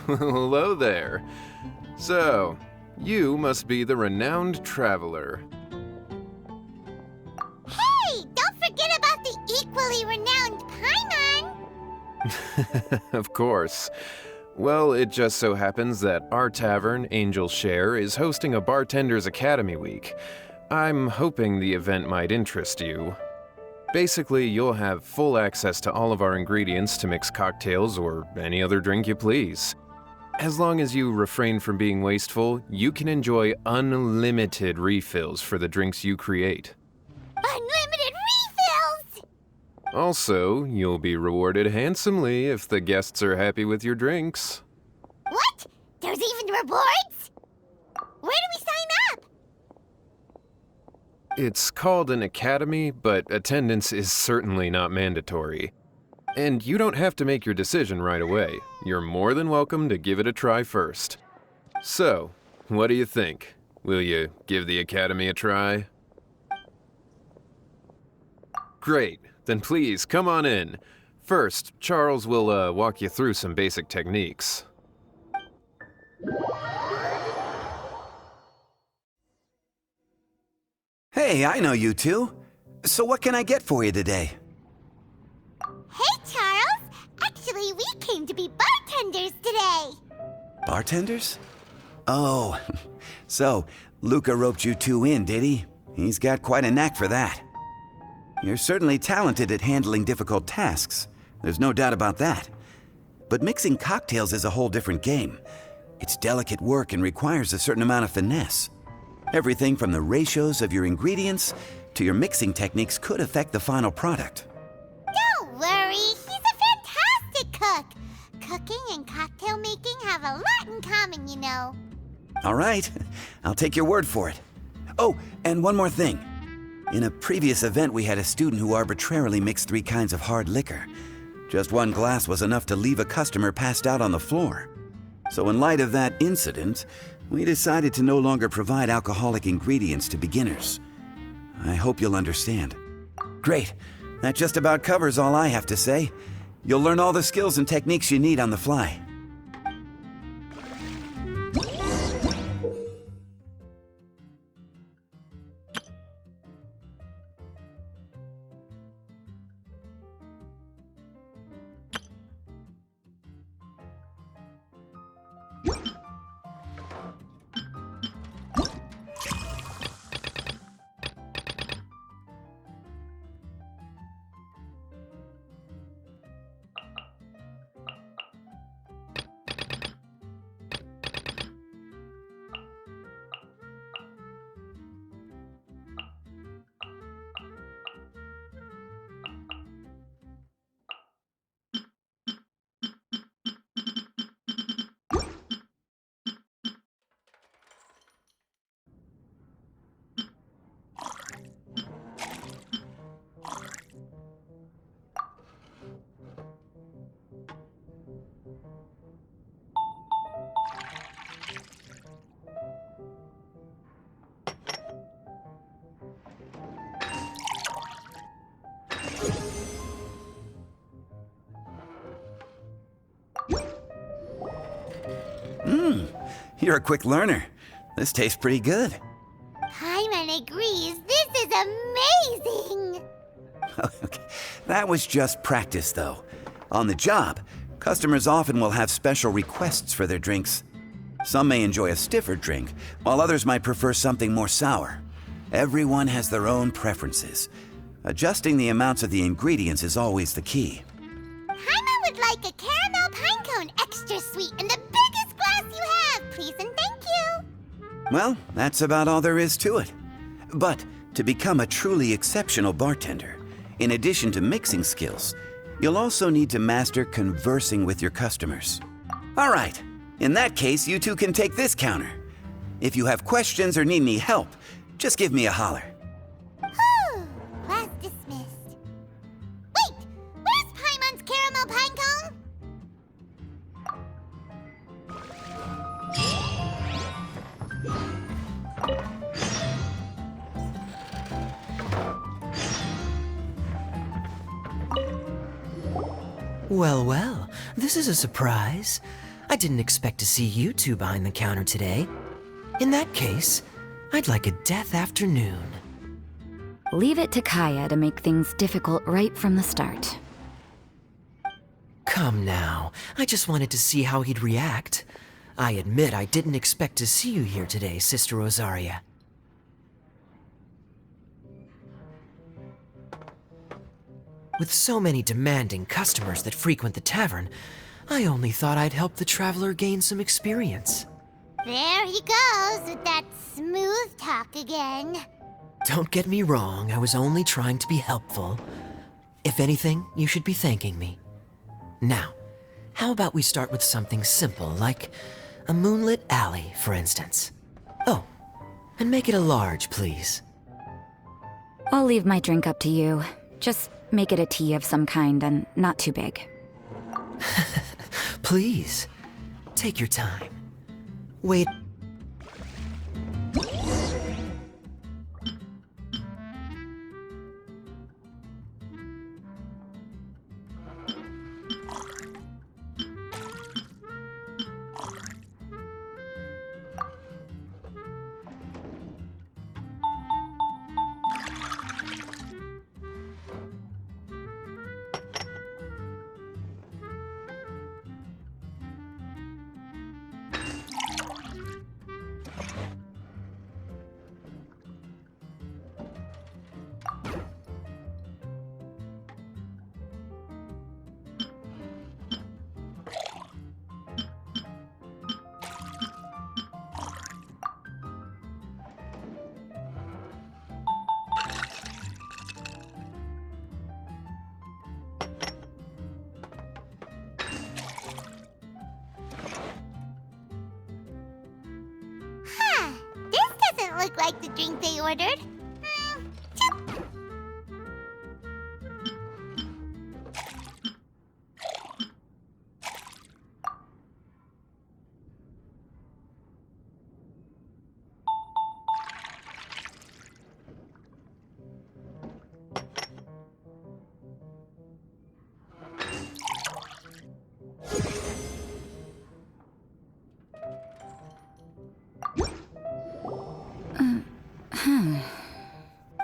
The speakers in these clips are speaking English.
Hello there. So, you must be the renowned traveler. Hey, don't forget about the equally renowned Paimon! Of course. Well, it just so happens that our tavern, Angel Share, is hosting a Bartender's Academy Week. I'm hoping the event might interest you. Basically, you'll have full access to all of our ingredients to mix cocktails or any other drink you please. As long as you refrain from being wasteful, you can enjoy unlimited refills for the drinks you create. Unlimited refills! Also, you'll be rewarded handsomely if the guests are happy with your drinks. What? There's even rewards? Where do we sign up? It's called an academy, but attendance is certainly not mandatory. And you don't have to make your decision right away. You're more than welcome to give it a try first. So, what do you think? Will you give the academy a try? Great, then please come on in. First, Charles will walk you through some basic techniques. Hey, I know you two. So what can I get for you today? Hey, Charles! Actually, we came to be bartenders today! Bartenders? Oh, so Luca roped you two in, did he? He's got quite a knack for that. You're certainly talented at handling difficult tasks. There's no doubt about that. But mixing cocktails is a whole different game. It's delicate work and requires a certain amount of finesse. Everything from the ratios of your ingredients to your mixing techniques could affect the final product. Don't worry, he's a fantastic cook! Cooking and cocktail making have a lot in common, you know. All right, I'll take your word for it. Oh, and one more thing. In a previous event, we had a student who arbitrarily mixed 3 kinds of hard liquor. Just one glass was enough to leave a customer passed out on the floor. So in light of that incident, we decided to no longer provide alcoholic ingredients to beginners. I hope you'll understand. Great. That just about covers all I have to say. You'll learn all the skills and techniques you need on the fly. You're a quick learner. This tastes pretty good. Paimon agrees, this is amazing! Okay, that was just practice, though. On the job, customers often will have special requests for their drinks. Some may enjoy a stiffer drink, while others might prefer something more sour. Everyone has their own preferences. Adjusting the amounts of the ingredients is always the key. Paimon would like a caramel pine cone extra sweet in the biggest glass you have, please and thank you! Well, that's about all there is to it. But to become a truly exceptional bartender, in addition to mixing skills, you'll also need to master conversing with your customers. All right, in that case, you two can take this counter. If you have questions or need any help, just give me a holler. Whew, class dismissed. Wait, where's Paimon's caramel pine cone? Well, well, this is a surprise. I didn't expect to see you two behind the counter today. In that case, I'd like a death afternoon. Leave it to Kaya to make things difficult right from the start. Come now, I just wanted to see how he'd react. I admit I didn't expect to see you here today, Sister Rosaria. With so many demanding customers that frequent the tavern, I only thought I'd help the traveler gain some experience. There he goes with that smooth talk again. Don't get me wrong, I was only trying to be helpful. If anything, you should be thanking me. Now, how about we start with something simple, like a moonlit alley, for instance. Oh, and make it a large, please. I'll leave my drink up to you. Just make it a tea of some kind and not too big. Please, take your time. Wait. This doesn't look like the drink they ordered.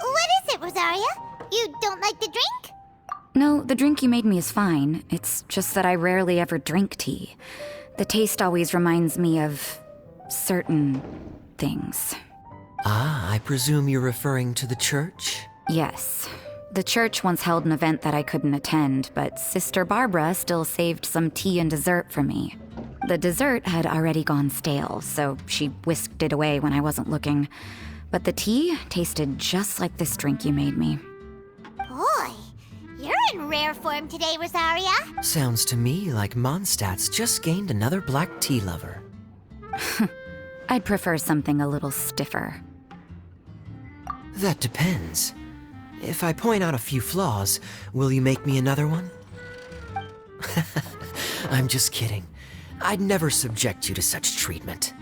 What is it, Rosaria? You don't like the drink? No, the drink you made me is fine. It's just that I rarely ever drink tea. The taste always reminds me of certain things. Ah, I presume you're referring to the church? Yes. The church once held an event that I couldn't attend, but Sister Barbara still saved some tea and dessert for me. The dessert had already gone stale, so she whisked it away when I wasn't looking. But the tea tasted just like this drink you made me. Boy, you're in rare form today, Rosaria. Sounds to me like Mondstadt's just gained another black tea lover. I'd prefer something a little stiffer. That depends. If I point out a few flaws, will you make me another one? I'm just kidding. I'd never subject you to such treatment.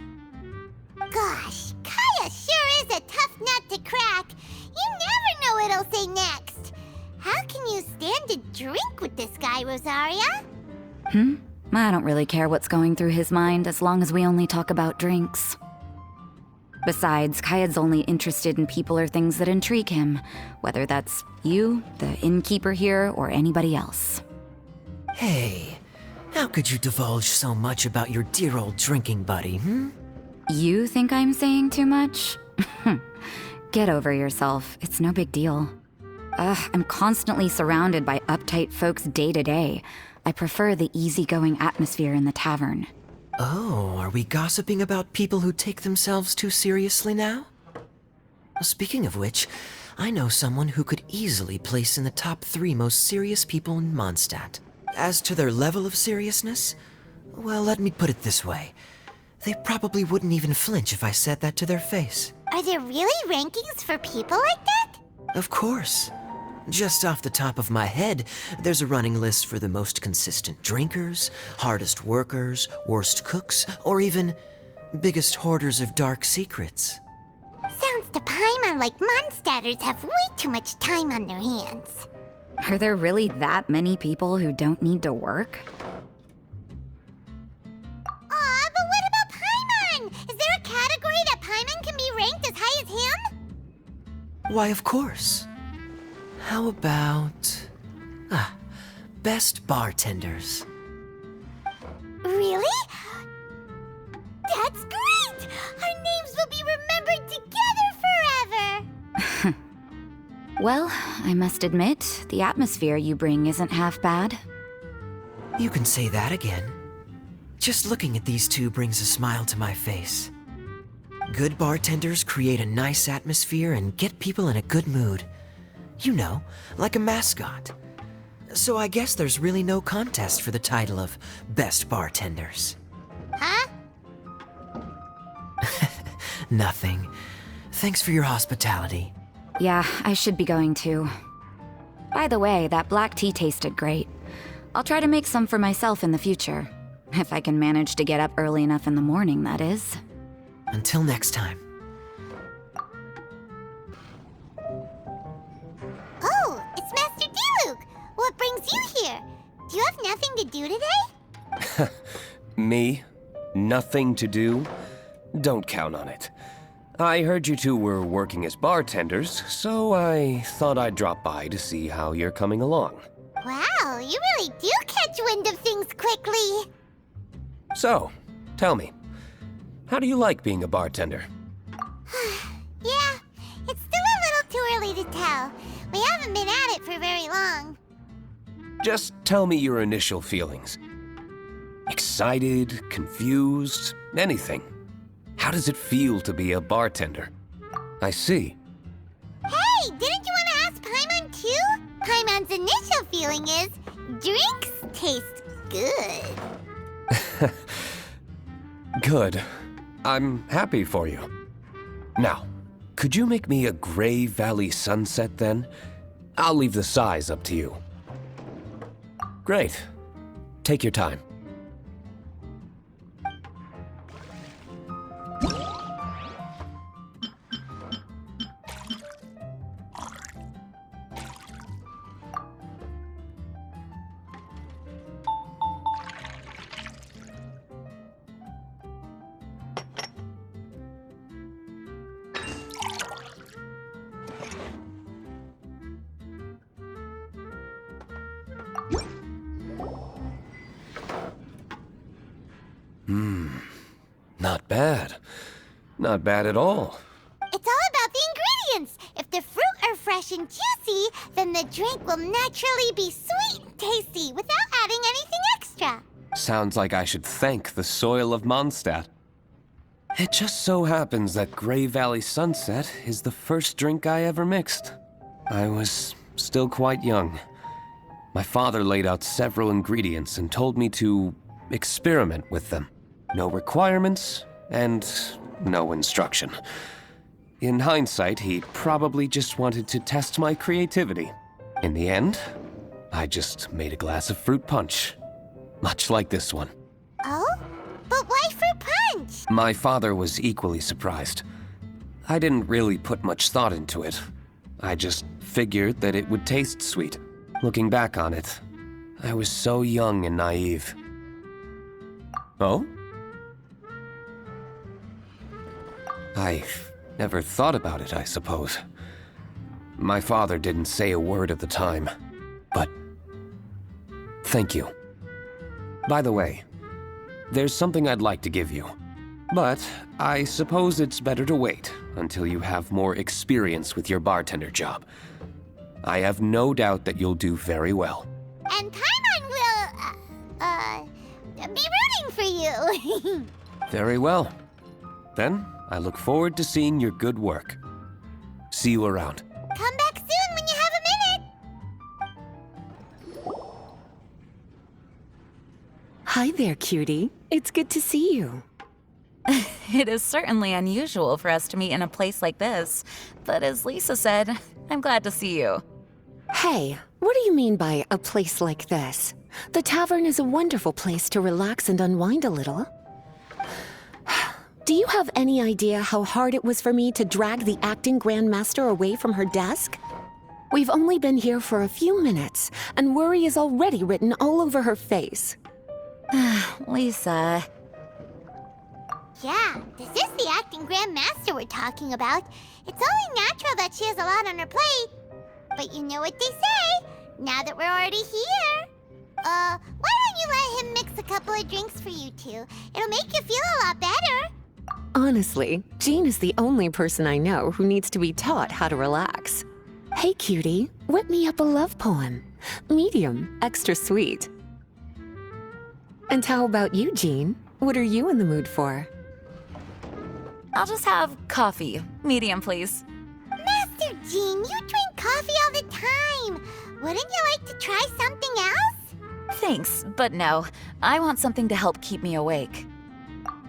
Gosh, Kaya sure is a tough nut to crack. You never know what he'll say next. How can you stand to drink with this guy, Rosaria? I don't really care what's going through his mind as long as we only talk about drinks. Besides, Kaya's only interested in people or things that intrigue him, whether that's you, the innkeeper here, or anybody else. Hey, how could you divulge so much about your dear old drinking buddy, You think I'm saying too much? Get over yourself. It's no big deal. I'm constantly surrounded by uptight folks day to day. I prefer the easygoing atmosphere in the tavern. Oh, are we gossiping about people who take themselves too seriously now? Speaking of which, I know someone who could easily place in the top 3 most serious people in Mondstadt. As to their level of seriousness, well, let me put it this way. They probably wouldn't even flinch if I said that to their face. Are there really rankings for people like that? Of course. Just off the top of my head, there's a running list for the most consistent drinkers, hardest workers, worst cooks, or even biggest hoarders of dark secrets. Sounds to Paimon like Mondstadters have way too much time on their hands. Are there really that many people who don't need to work? Why, of course. How about... best bartenders. Really? That's great! Our names will be remembered together forever! Well, I must admit, the atmosphere you bring isn't half bad. You can say that again. Just looking at these two brings a smile to my face. Good bartenders create a nice atmosphere and get people in a good mood. You know, like a mascot. So I guess there's really no contest for the title of best bartenders. Huh? Nothing. Thanks for your hospitality. Yeah, I should be going too. By the way, that black tea tasted great. I'll try to make some for myself in the future. If I can manage to get up early enough in the morning, that is. Until next time. Oh, it's Master Diluc! What brings you here? Do you have nothing to do today? Me? Nothing to do? Don't count on it. I heard you two were working as bartenders, so I thought I'd drop by to see how you're coming along. Wow, you really do catch wind of things quickly. So, tell me, how do you like being a bartender? Yeah, it's still a little too early to tell. We haven't been at it for very long. Just tell me your initial feelings. Excited, confused, anything. How does it feel to be a bartender? I see. Hey, didn't you want to ask Paimon too? Paimon's initial feeling is, drinks taste good. Good. I'm happy for you. Now, could you make me a Gray Valley sunset then? I'll leave the size up to you. Great. Take your time. Not bad. Not bad at all. It's all about the ingredients. If the fruit are fresh and juicy, then the drink will naturally be sweet and tasty without adding anything extra. Sounds like I should thank the soil of Mondstadt. It just so happens that Gray Valley Sunset is the first drink I ever mixed. I was still quite young. My father laid out several ingredients and told me to experiment with them. No requirements and no instruction. In hindsight, he probably just wanted to test my creativity. In the end, I just made a glass of fruit punch. Much like this one. Oh? But why fruit punch? My father was equally surprised. I didn't really put much thought into it. I just figured that it would taste sweet. Looking back on it, I was so young and naive. Oh? I never thought about it, I suppose. My father didn't say a word at the time, but thank you. By the way, there's something I'd like to give you, but I suppose it's better to wait until you have more experience with your bartender job. I have no doubt that you'll do very well. And Paimon will, be rooting for you. Very well. Then, I look forward to seeing your good work. See you around. Come back soon when you have a minute. Hi there, cutie. It's good to see you. It is certainly unusual for us to meet in a place like this, but as Lisa said, I'm glad to see you. Hey, what do you mean by a place like this? The tavern is a wonderful place to relax and unwind a little. Do you have any idea how hard it was for me to drag the acting grandmaster away from her desk? We've only been here for a few minutes, and worry is already written all over her face. Lisa. Yeah, this is the acting Grandmaster we're talking about. It's only natural that she has a lot on her plate. But you know what they say, now that we're already here. Why don't you let him mix a couple of drinks for you two? It'll make you feel a lot better. Honestly, Jean is the only person I know who needs to be taught how to relax. Hey, cutie, whip me up a love poem. Medium, extra sweet. And how about you, Jean? What are you in the mood for? I'll just have coffee. Medium, please. Master Jean, you drink coffee all the time. Wouldn't you like to try something else? Thanks, but no. I want something to help keep me awake.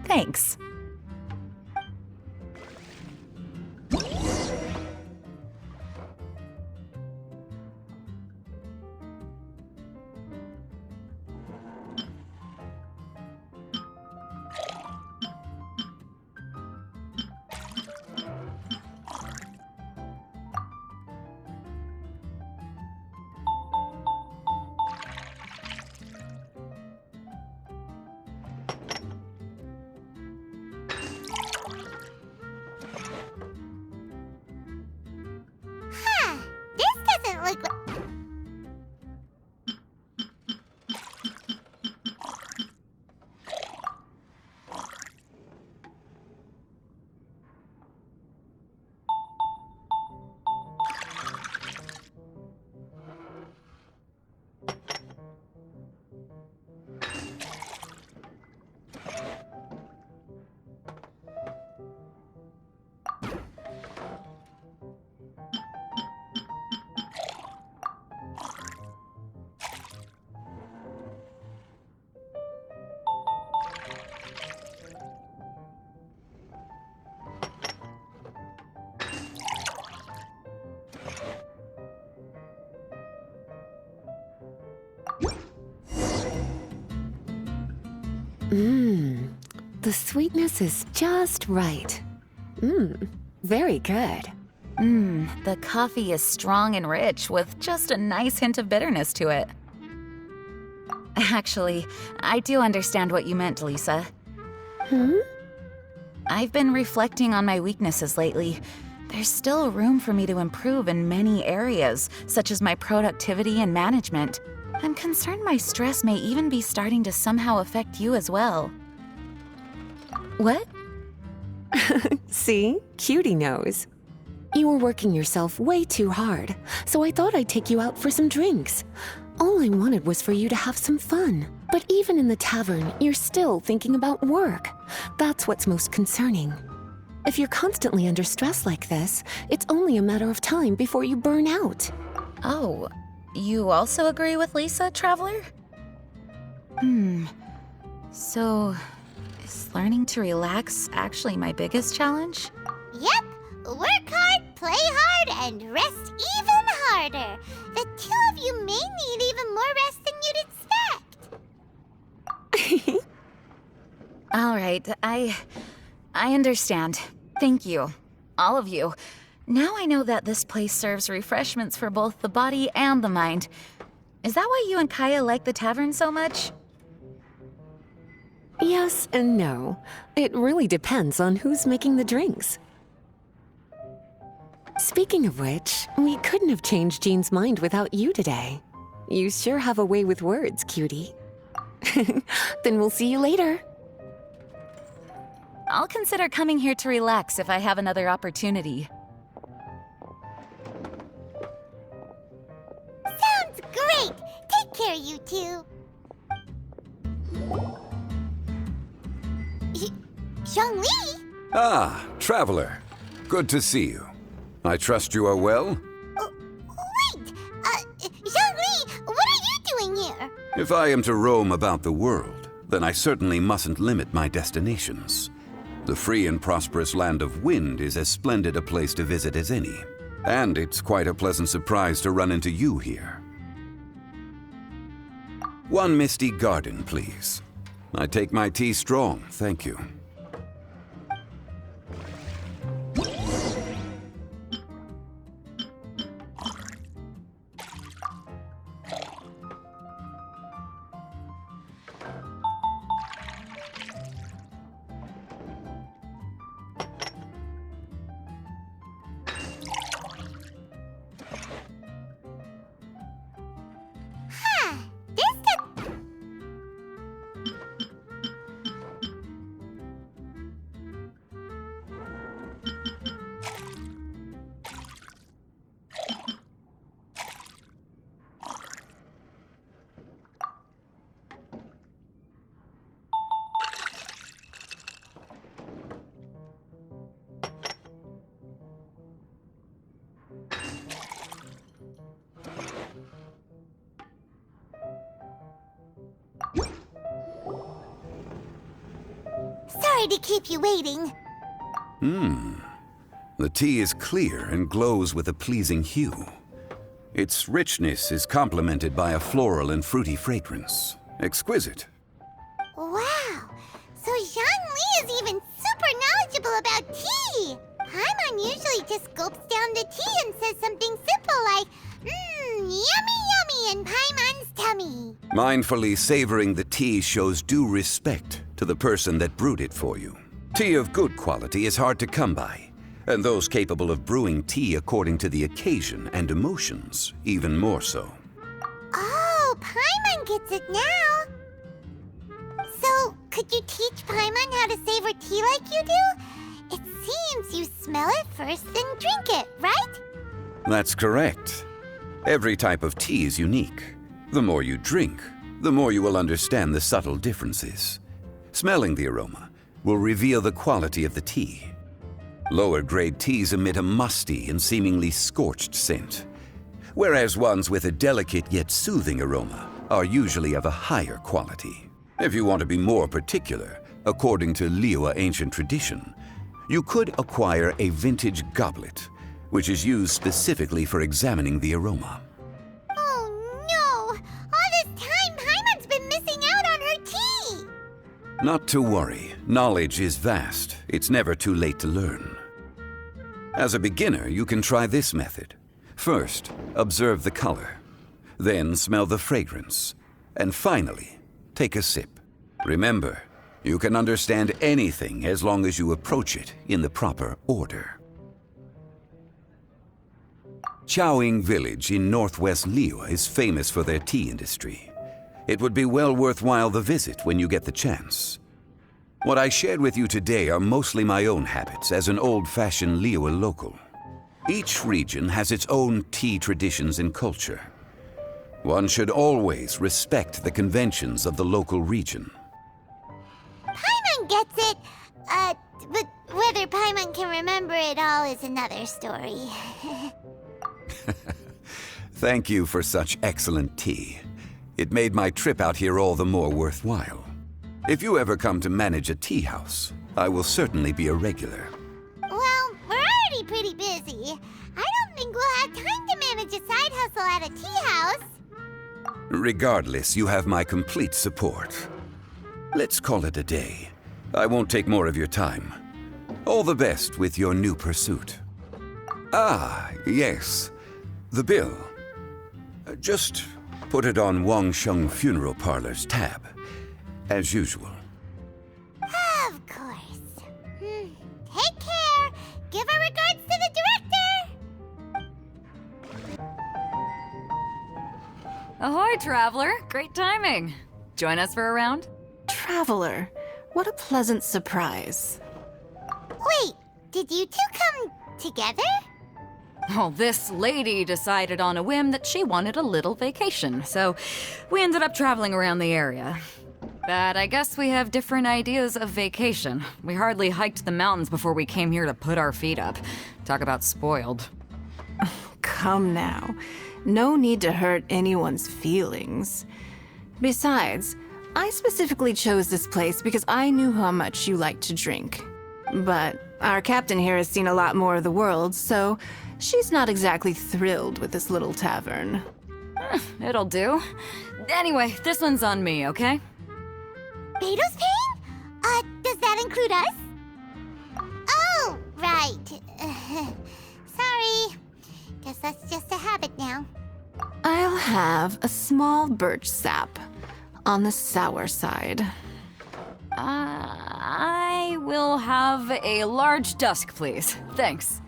Thanks. This doesn't look like... The sweetness is just right. Very good. The coffee is strong and rich with just a nice hint of bitterness to it. Actually, I do understand what you meant, Lisa. I've been reflecting on my weaknesses lately. There's still room for me to improve in many areas, such as my productivity and management. I'm concerned my stress may even be starting to somehow affect you as well. What? See? Cutie knows. You were working yourself way too hard, so I thought I'd take you out for some drinks. All I wanted was for you to have some fun. But even in the tavern, you're still thinking about work. That's what's most concerning. If you're constantly under stress like this, it's only a matter of time before you burn out. Oh, you also agree with Lisa, Traveler? So, is learning to relax actually my biggest challenge? Yep, work hard, play hard, and rest even harder. The two of you may need even more rest than you'd expect. All right, I understand. Thank you. All of you. Now I know that this place serves refreshments for both the body and the mind. Is that why you and Kaya like the tavern so much? Yes and no. It really depends on who's making the drinks. Speaking of which, we couldn't have changed Jean's mind without you today. You sure have a way with words, cutie. Then we'll see you later. I'll consider coming here to relax if I have another opportunity. Sounds great! Take care, you two. Zhongli? Ah, Traveler. Good to see you. I trust you are well? Wait! Zhongli, what are you doing here? If I am to roam about the world, then I certainly mustn't limit my destinations. The free and prosperous land of Wind is as splendid a place to visit as any. And it's quite a pleasant surprise to run into you here. One misty garden, please. I take my tea strong, thank you. Sorry to keep you waiting. The tea is clear and glows with a pleasing hue. Its richness is complemented by a floral and fruity fragrance. Exquisite. Wow, so Zhang Li is even super knowledgeable about tea. Paimon usually just gulps down the tea and says something simple like, yummy yummy in Paimon's tummy. Mindfully savoring the tea shows due respect to the person that brewed it for you. Tea of good quality is hard to come by, and those capable of brewing tea according to the occasion and emotions, even more so. Oh, Paimon gets it now. So, could you teach Paimon how to savor tea like you do? It seems you smell it first, then drink it, right? That's correct. Every type of tea is unique. The more you drink, the more you will understand the subtle differences. Smelling the aroma will reveal the quality of the tea. Lower grade teas emit a musty and seemingly scorched scent, whereas ones with a delicate yet soothing aroma are usually of a higher quality. If you want to be more particular, according to Liyue ancient tradition, you could acquire a vintage goblet, which is used specifically for examining the aroma. Oh no! All this time, Paimon's been missing out on her tea! Not to worry, knowledge is vast. It's never too late to learn. As a beginner, you can try this method. First, observe the color. Then smell the fragrance. And finally, take a sip. Remember, you can understand anything as long as you approach it in the proper order. Chaoying Village in northwest Liyue is famous for their tea industry. It would be well worthwhile the visit when you get the chance. What I shared with you today are mostly my own habits as an old-fashioned Liyue local. Each region has its own tea traditions and culture. One should always respect the conventions of the local region. Paimon gets it, but whether Paimon can remember it all is another story. Thank you for such excellent tea. It made my trip out here all the more worthwhile. If you ever come to manage a tea house, I will certainly be a regular. Well, we're already pretty busy. I don't think we'll have time to manage a side hustle at a tea house. Regardless, you have my complete support. Let's call it a day. I won't take more of your time. All the best with your new pursuit. Ah, yes. The bill. Just put it on Wangsheng Funeral Parlor's tab. As usual. Of course. Take care. Give our regards to the director. Ahoy, traveler. Great timing. Join us for a round? Traveler, what a pleasant surprise. Wait, did you two come together? Well, this lady decided on a whim that she wanted a little vacation, so we ended up traveling around the area. But I guess we have different ideas of vacation. We hardly hiked the mountains before we came here to put our feet up. Talk about spoiled. Come now. No need to hurt anyone's feelings. Besides, I specifically chose this place because I knew how much you like to drink. But our captain here has seen a lot more of the world, so she's not exactly thrilled with this little tavern. It'll do. Anyway, this one's on me, okay? Beto's paying? Does that include us? Oh, right. Sorry. Guess that's just a habit now. I'll have a small birch sap on the sour side. I will have a large dusk, please. Thanks.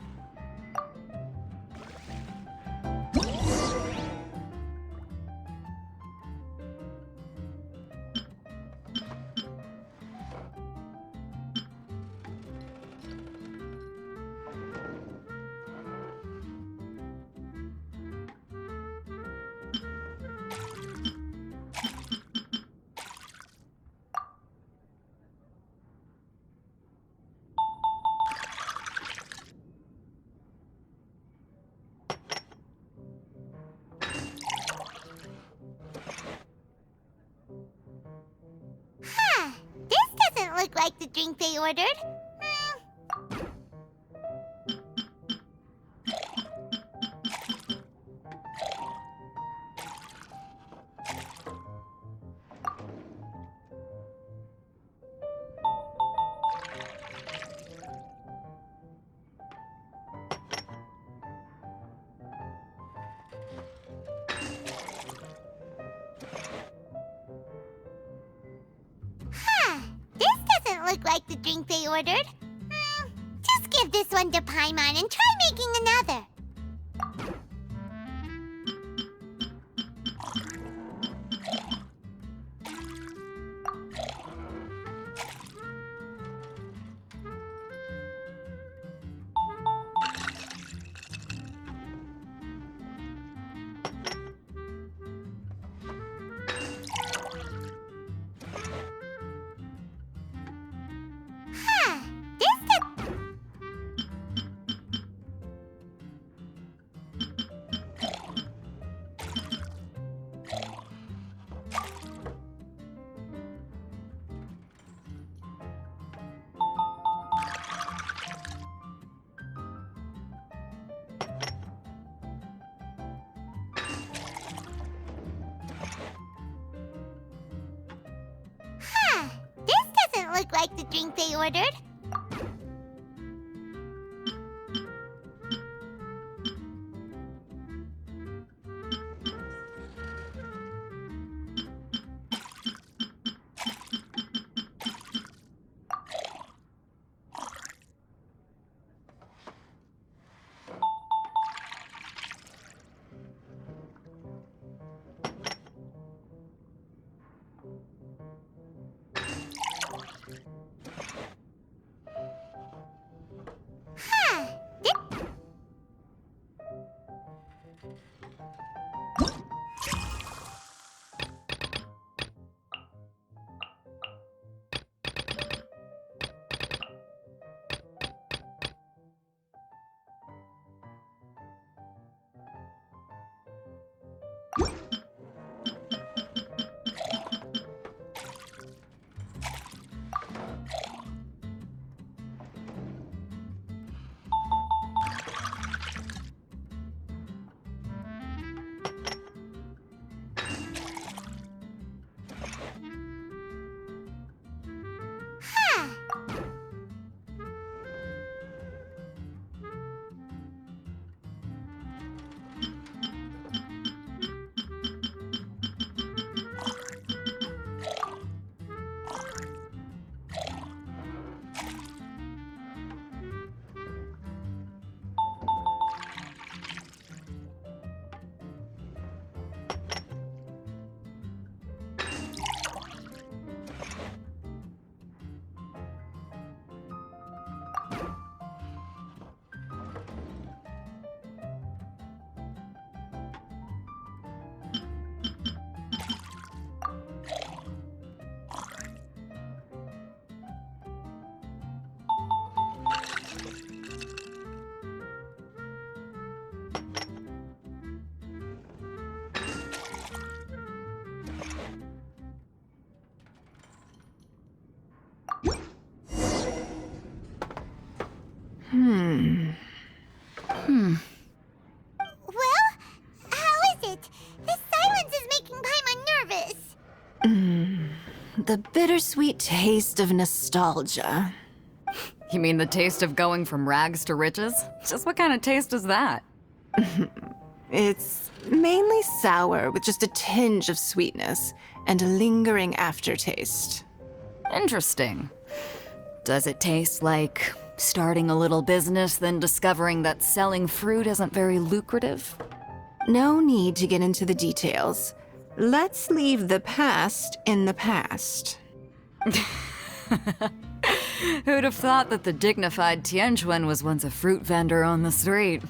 like the drink they ordered. This doesn't look like the drink they ordered. Just give this one to Paimon and try making another. This doesn't look like the drink they ordered. Well, how is it? This silence is making Paimon nervous. The bittersweet taste of nostalgia. You mean the taste of going from rags to riches? Just what kind of taste is that? It's mainly sour with just a tinge of sweetness and a lingering aftertaste. Interesting. Does it taste like starting a little business, then discovering that selling fruit isn't very lucrative? No need to get into the details. Let's leave the past in the past. Who'd have thought that the dignified Tianquan was once a fruit vendor on the street?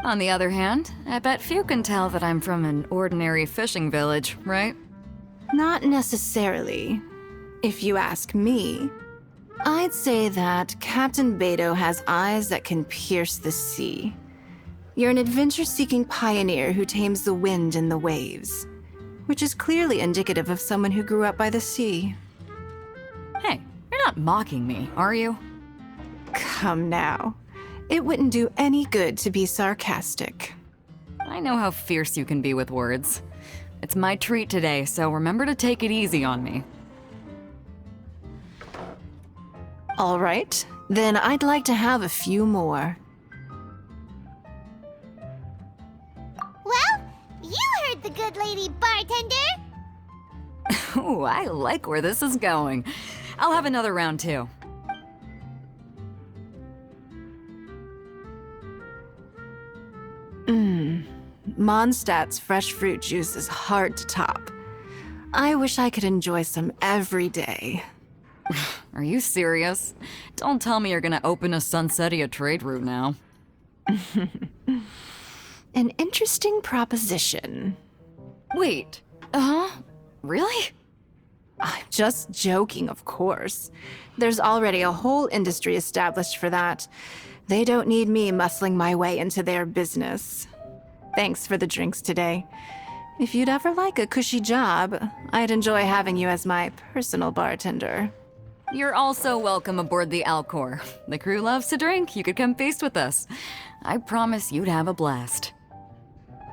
On the other hand, I bet few can tell that I'm from an ordinary fishing village, right? Not necessarily. If you ask me, I'd say that Captain Beto has eyes that can pierce the sea. You're an adventure-seeking pioneer who tames the wind and the waves, which is clearly indicative of someone who grew up by the sea. Hey, you're not mocking me, are you? Come now. It wouldn't do any good to be sarcastic. I know how fierce you can be with words. It's my treat today, so remember to take it easy on me. All right, then I'd like to have a few more. Well, you heard the good lady bartender. Ooh, I like where this is going. I'll have another round too. Mondstadt's fresh fruit juice is hard to top. I wish I could enjoy some every day. Are you serious? Don't tell me you're gonna open a Sunsetia trade route now. An interesting proposition. Wait, really? I'm just joking, of course. There's already a whole industry established for that. They don't need me muscling my way into their business. Thanks for the drinks today. If you'd ever like a cushy job, I'd enjoy having you as my personal bartender. You're also welcome aboard the Alcor. The crew loves to drink. You could come feast with us. I promise you'd have a blast.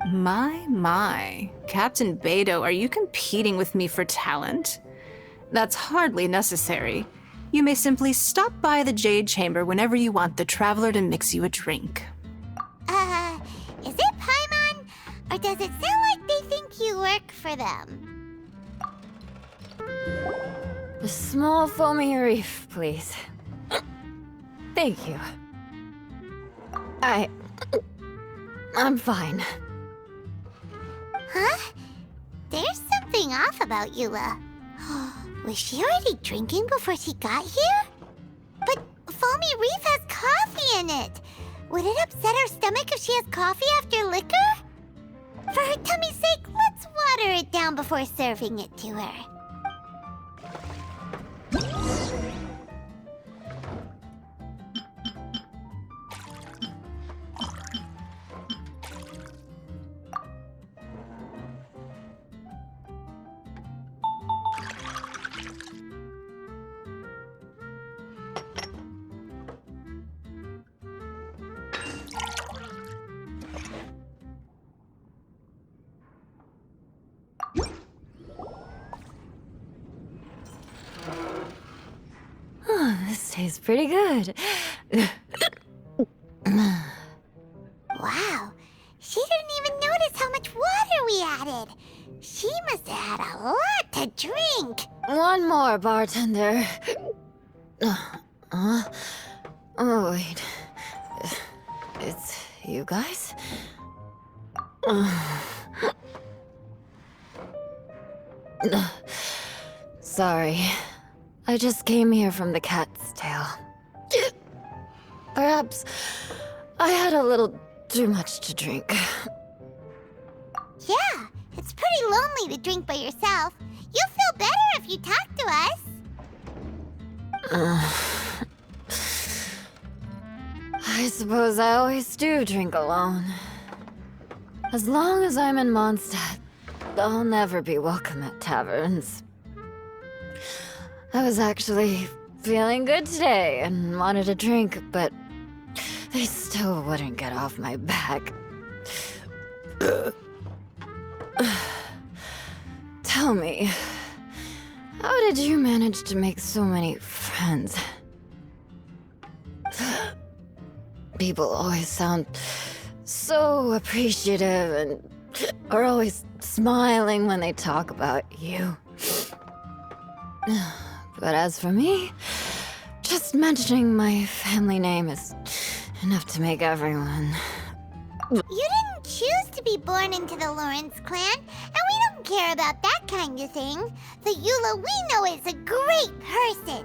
My. Captain Beidou, are you competing with me for talent? That's hardly necessary. You may simply stop by the Jade Chamber whenever you want the Traveler to mix you a drink. Is it Paimon? Or does it sound like they think you work for them? A small foamy reef, please. Thank you. I'm fine. Huh? There's something off about Eula. Was she already drinking before she got here? But Foamy Reef has coffee in it. Would it upset her stomach if she has coffee after liquor? For her tummy's sake, let's water it down before serving it to her. This tastes pretty good. Wow, she didn't even notice how much water we added. She must have had a lot to drink. One more, bartender. Oh, wait. It's you guys? Sorry. I just came here from the Cat's Tail. Perhaps I had a little too much to drink. Yeah, it's pretty lonely to drink by yourself. You'll feel better if you talk to us. I suppose I always do drink alone. As long as I'm in Mondstadt, I'll never be welcome at taverns. I was actually feeling good today and wanted a drink, but they still wouldn't get off my back. Tell me, how did you manage to make so many friends? People always sound so appreciative and are always smiling when they talk about you. But as for me, just mentioning my family name is enough to make everyone. You didn't choose to be born into the Lawrence clan, and we don't care about that kind of thing. The Eula we know is a great person.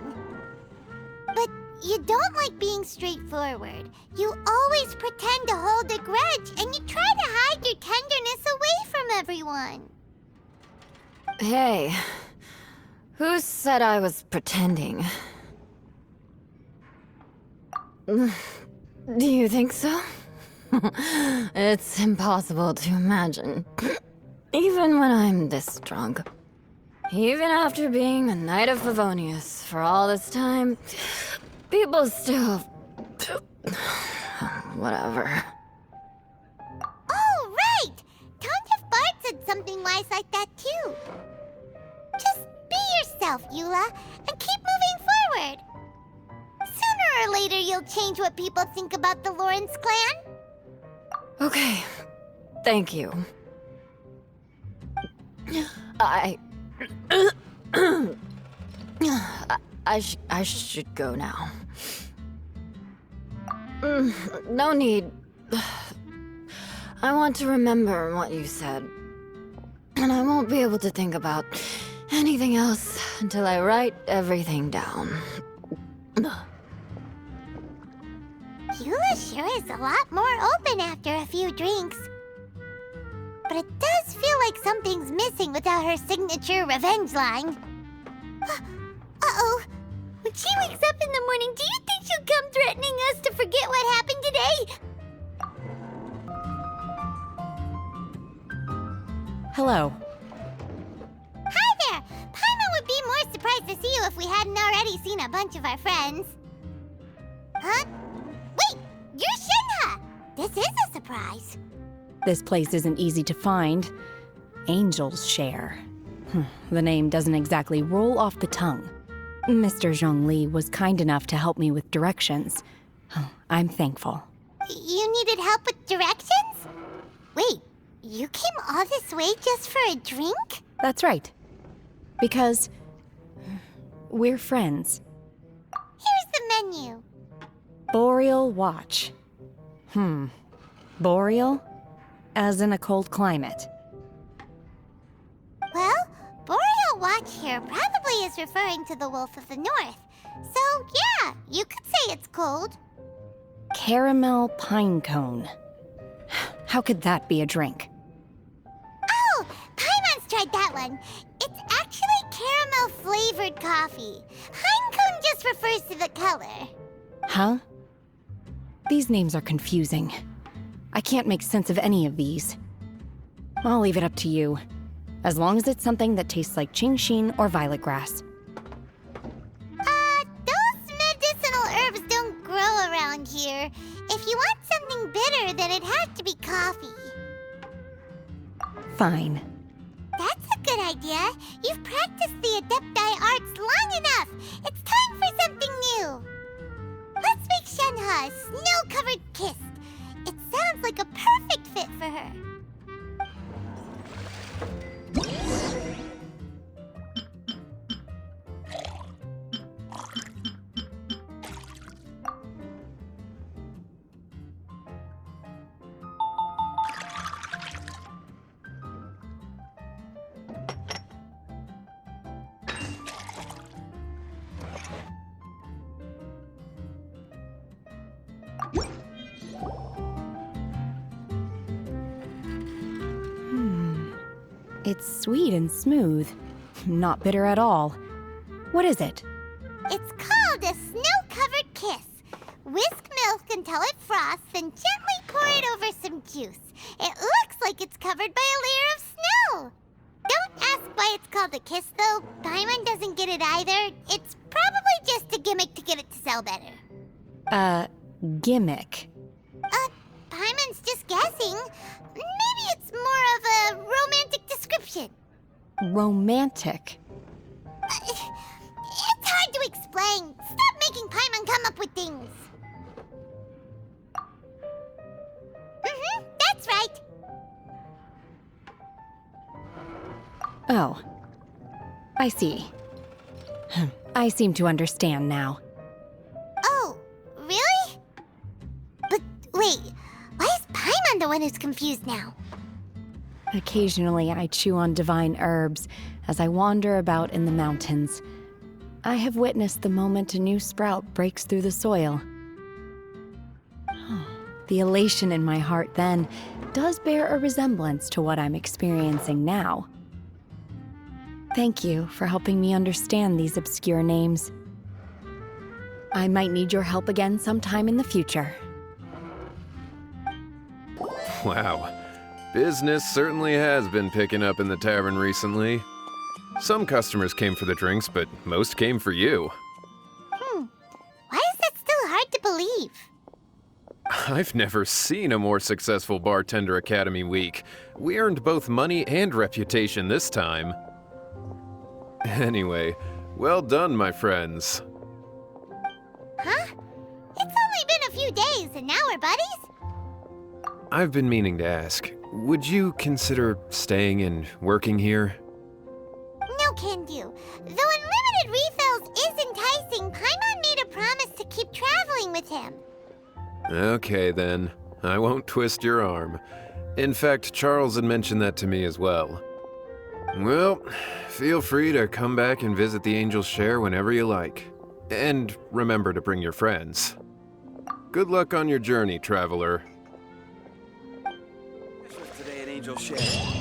But you don't like being straightforward. You always pretend to hold a grudge, and you try to hide your tenderness away from everyone. Hey, who said I was pretending? Do you think so? It's impossible to imagine. Even when I'm this drunk. Even after being a Knight of Favonius after all this time, people still... Whatever. Oh, right! Tonja Bart said something wise like that, too. Just be yourself, Eula, and keep moving forward. Sooner or later, you'll change what people think about the Lawrence clan. Okay. Thank you. I should go now. No need. I want to remember what you said. And I won't be able to think about anything else until I write everything down. Eula sure is a lot more open after a few drinks. But it does feel like something's missing without her signature revenge line. Uh-oh. When she wakes up in the morning, do you think she'll come threatening us to forget what happened today? Hello. Hi there! Paimon would be more surprised to see you if we hadn't already seen a bunch of our friends. Huh? Wait! You're Shinha! This is a surprise. This place isn't easy to find. Angel's Share. The name doesn't exactly roll off the tongue. Mr. Zhongli was kind enough to help me with directions. I'm thankful. You needed help with directions? Wait, you came all this way just for a drink? That's right. Because we're friends. Here's the menu. Boreal Watch. Boreal? As in a cold climate. Well, Boreal Watch here probably is referring to the Wolf of the North. So, yeah, you could say it's cold. Caramel pine cone. How could that be a drink? Oh, Paimon's tried that one. It's actually caramel-flavored coffee. Pine cone just refers to the color. Huh? These names are confusing. I can't make sense of any of these. I'll leave it up to you. As long as it's something that tastes like Genshin or violet grass. Those medicinal herbs don't grow around here. If you want something bitter, then it has to be coffee. Fine. That's a good idea. You've practiced the Adepti arts long enough. It's time for something new. Let's make Shenhe a snow-covered kiss. It sounds like a perfect fit for her. It's sweet and smooth. Not bitter at all. What is it? It's called a snow-covered kiss. Whisk milk until it froths, then gently pour it over some juice. It looks like it's covered by a layer of snow. Don't ask why it's called a kiss, though. Paimon doesn't get it either. It's probably just a gimmick to get it to sell better. Gimmick. Paimon's just guessing. Maybe it's more of a romantic description. Romantic. It's hard to explain. Stop making Paimon come up with things. That's right. Oh. I see. I seem to understand now. Oh, really? But wait, why is Paimon the one who's confused now? Occasionally, I chew on divine herbs as I wander about in the mountains. I have witnessed the moment a new sprout breaks through the soil. The elation in my heart then does bear a resemblance to what I'm experiencing now. Thank you for helping me understand these obscure names. I might need your help again sometime in the future. Wow. Business certainly has been picking up in the tavern recently. Some customers came for the drinks, but most came for you. Why is that still hard to believe? I've never seen a more successful Bartender Academy week. We earned both money and reputation this time. Anyway, well done, my friends. Huh? It's only been a few days and now we're buddies? I've been meaning to ask, would you consider staying and working here? No can do. Though unlimited refills is enticing, Paimon made a promise to keep traveling with him. Okay then, I won't twist your arm. In fact, Charles had mentioned that to me as well. Well, feel free to come back and visit the Angel's Share whenever you like. And remember to bring your friends. Good luck on your journey, traveler. Today at Angel's Share.